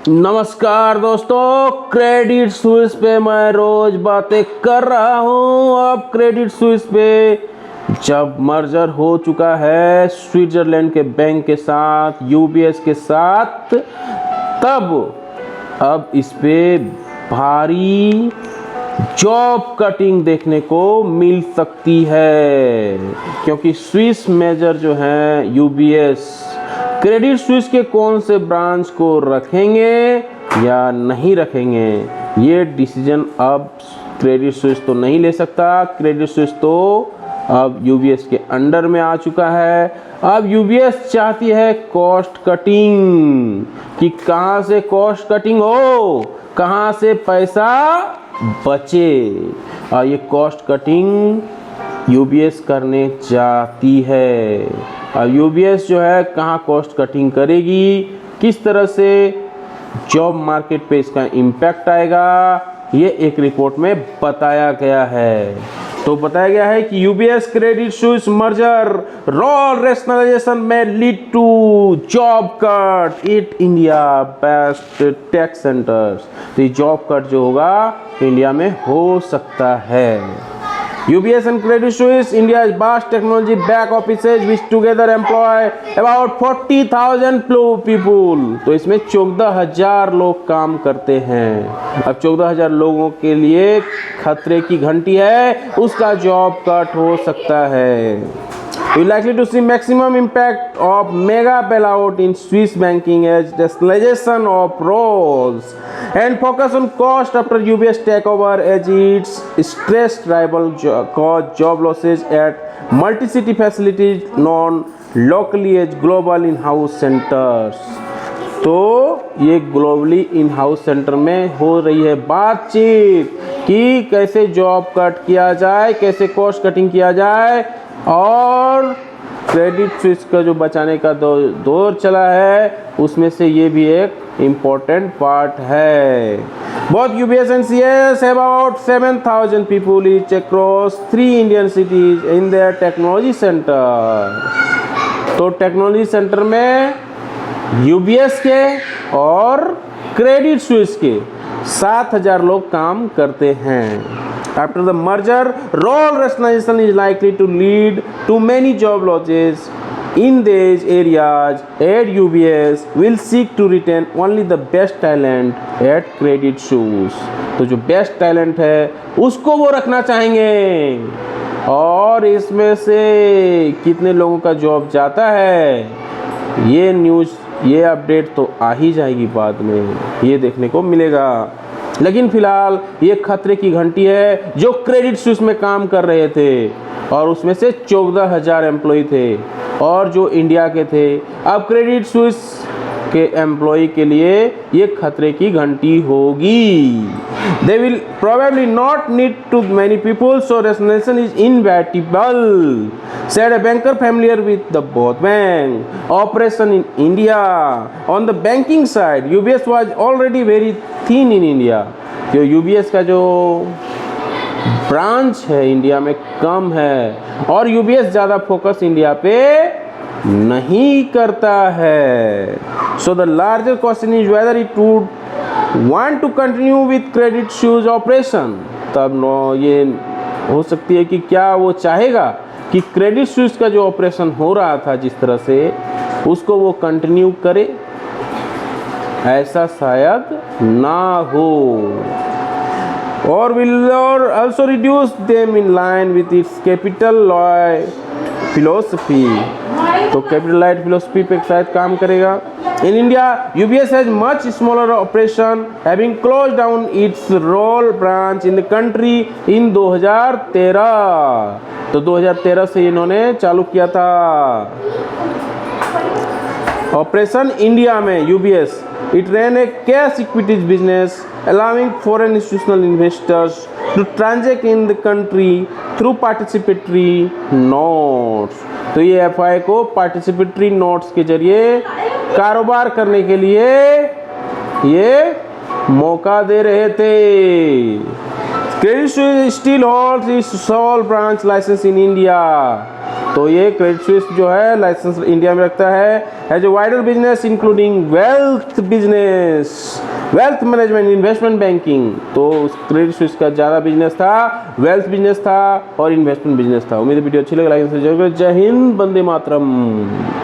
नमस्कार दोस्तों, Credit Suisse पे मैं रोज बातें कर रहा हूँ। अब क्रेडिट स्विस पे जब मर्जर हो चुका है स्विट्जरलैंड के बैंक के साथ, यूबीएस के साथ, तब अब इस पे भारी जॉब कटिंग देखने को मिल सकती है, क्योंकि स्विस मेजर जो है यूबीएस क्रेडिट स्विस के कौन से ब्रांच को रखेंगे या नहीं रखेंगे, ये डिसीजन अब क्रेडिट स्विस तो नहीं ले सकता। क्रेडिट स्विस तो अब यूबीएस के अंडर में आ चुका है। अब यूबीएस चाहती है कॉस्ट कटिंग, कि कहाँ से कॉस्ट कटिंग हो, कहाँ से पैसा बचे, और ये कॉस्ट कटिंग यूबीएस करने चाहती है। अब यूबीएस जो है कहाँ कॉस्ट कटिंग करेगी, किस तरह से जॉब मार्केट पे इसका इम्पैक्ट आएगा, ये एक रिपोर्ट में बताया गया है। तो बताया गया है कि UBS Credit Suisse merger role rationalisation में lead to job cut at India best tech centres. तो ये जॉब कट जो होगा इंडिया में हो सकता है। UBS and Credit Suisse, India's vast technology back offices which together employ about 40,000 people। तो इसमें 14,000 लोग काम करते हैं। अब 14,000 लोगों के लिए खतरे की घंटी है, उसका जॉब कट हो सकता है। We likely to see maximum impact of mega bailout in Swiss banking as rationalization of roles and focus on cost after UBS takeover as its stressed rival caused job losses at multi-city facilities known locally as global in-house centers। तो ये globally in house centre में हो रही है बातचीत कि कैसे job cut किया जाए, कैसे कॉस्ट कटिंग किया जाए, और क्रेडिट स्विस का जो बचाने का दौर चला है उसमें से ये भी एक इम्पोर्टेंट पार्ट है। Both UBS and CS have about 7,000 people each across 3 Indian cities in their technology center। तो टेक्नोलॉजी सेंटर में यूबीएस के और क्रेडिट स्विस के 7,000 लोग काम करते हैं। After the merger, role rationalization is likely to lead to many job losses in these areas, and UBS will seek to retain only the best talent at Credit Suisse। तो जो best talent है उसको वो रखना चाहेंगे, और इसमें से कितने लोगों का जॉब जाता है, ये न्यूज़, ये अपडेट तो आ ही जाएगी बाद में, ये देखने को मिलेगा। लेकिन फिलहाल ये खतरे की घंटी है जो क्रेडिट स्विस में काम कर रहे थे, और उसमें से 14,000 एम्प्लॉय थे और जो इंडिया के थे। अब क्रेडिट स्विस के एम्प्लॉय के लिए ये खतरे की घंटी होगी। They will probably not need too many people, so rationalization is inevitable, said a banker familiar with the both bank operation in India। On the banking side, UBS was already very thin in India। जो UBS का जो branch है India में कम है, और UBS ज़्यादा focus India पे नहीं करता है। So the larger question is whether it would want to continue with Credit Suisse operation। तब ये हो सकती है कि क्या वो चाहेगा कि क्रेडिट स्विस का जो ऑपरेशन हो रहा था जिस तरह से, उसको वो कंटिन्यू करे, ऐसा शायद ना हो। और will also reduce them in line with its capital light philosophy। तो कैपिटल लाइट फिलोसफी पे शायद काम करेगा। In India, UBS has much smaller operation, having closed down its role branch in the country in 2013। तो 2013 से इन्होंने चालू किया था ऑपरेशन इंडिया में UBS। It ran a cash equities business, allowing foreign institutional investors to transact in the country through participatory notes। तो ये FI को पार्टिसिपेटरी नोट्स के जरिए कारोबार करने के लिए ये मौका दे रहे थे। Credit Suisse still holds its sole branch license in India। तो ये क्रेडिट स्विस जो है लाइसेंस इंडिया में रखता है as a wider business including wealth business, wealth management, investment banking. तो क्रेडिट स्विस का ज़्यादा बिजनेस था, वेल्थ बिजनेस था और इन्वेस्टमेंट बिजनेस था। उम्मीद है वीडियो अच्छी लगे, लाइक जरूर। जय हिंद, वंदे मातरम।